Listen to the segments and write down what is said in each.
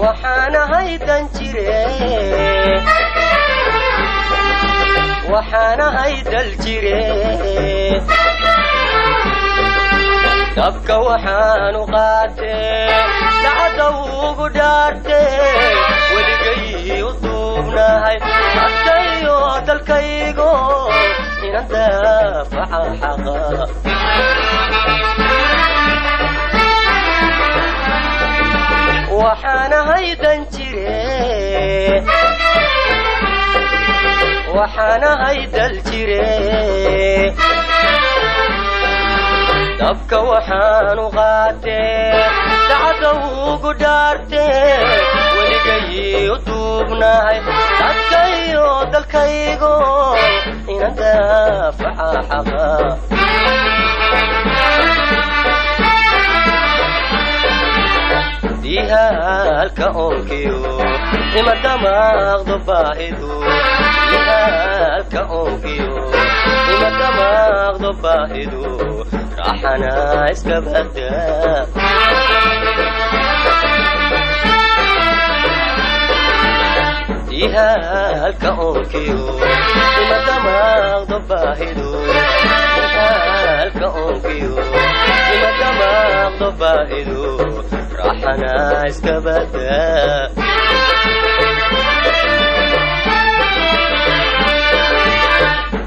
waxaana haydan jire waxaana haydal jire dabka waxaanu qaatee sacada ugu dhaartee weligay u duubnahay dadkayo dalkaygo inan daafaca xaqa waxaana haydan jire waxaana haydal jire dabka waxaanu qaatee sacada ugu dhaartee weligay u duubnahay dadkayo dalkaygo inan daafaca xaqa dihaalka onkiyo ima damaaqdo baahidu dihaalka onkiyo ima damaaqdo baahidu raaxana iska badaa dihaalka onkiyo ima damaaqdo baahidu dihaalka onkiyo ima damaaqdo baahidu raaxana iska badaa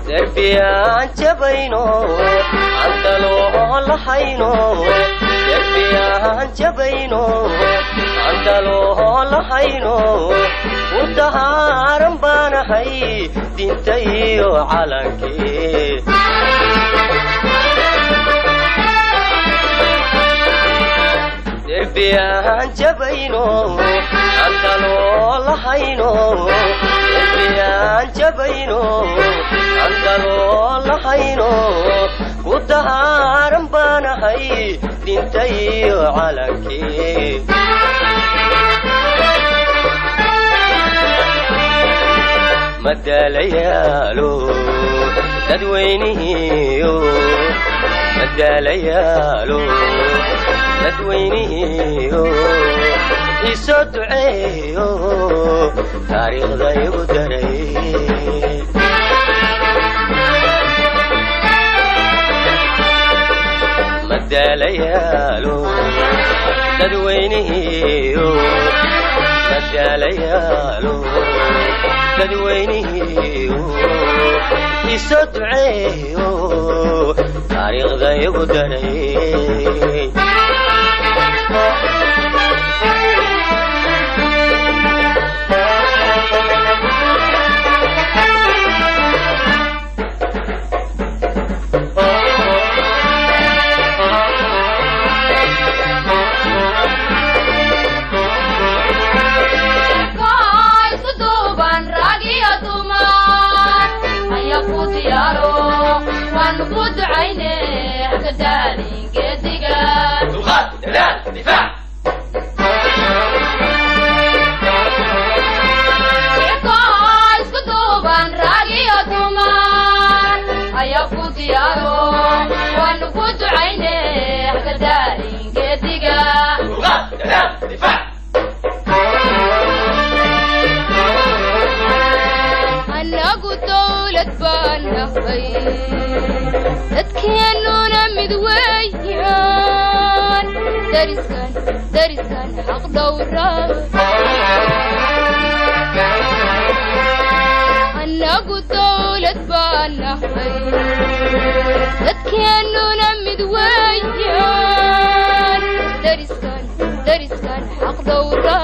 دربيان جبينو عندلو لحينو دربيان جبينو عندلو لحينو ودهارن بانحي دينتيو علنكي دربيان جبينو عندلو لحينو دربيان جبينو عندلو لحينو ودهارن بانحي دينتيو علنكي مداليالو تدوينيو مداليالو تدوينيو يسدعيو تاريخ ذا يقدري مداليالو تدوينيو مداليالو تدوينيو يسدعيو تاريخ ذا يقدري نقود عينيه كدالين قدقان الغاد دلال دفاع يقاس كتوبان راقية ثمان أيقو ديارون ونقود عينيه كدالين قدقان الغاد دلال دفاع أنا قد دولة بانخي dadkeenuna mid weeyaan dariskan xaq dhowra annagu dawlad baan nahay dadkeenuna mid weeyaan dariskan xaq dhowra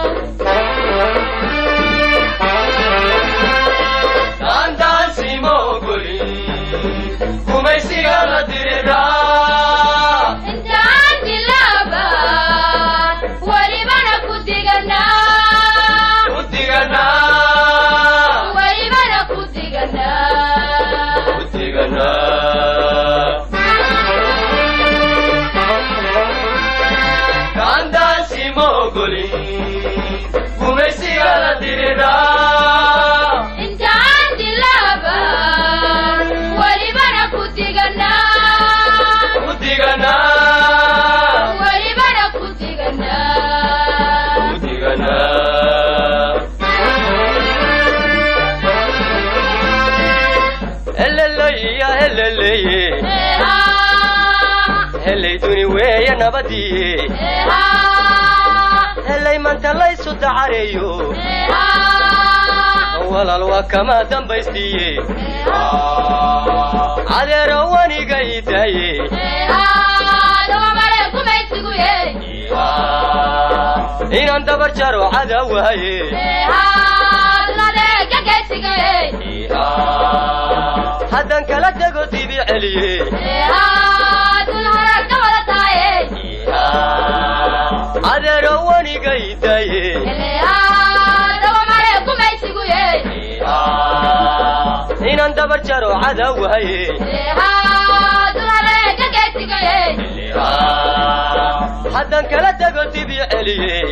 sigala dirira inta dilaba wali bana kudigana wali bana kudigana kanda simogoli kume sigala اللي دوني ويا نبدي اللي ما انت ليس تعريو ولا الوكما دنبيستي على رواني قيتاي إن أنت برشرو عدوهاي حدا كلا تقوتي بعلي على رواني قيتاي إن أنت برشرو عدوهاي حدا كلا تقوتي بعلي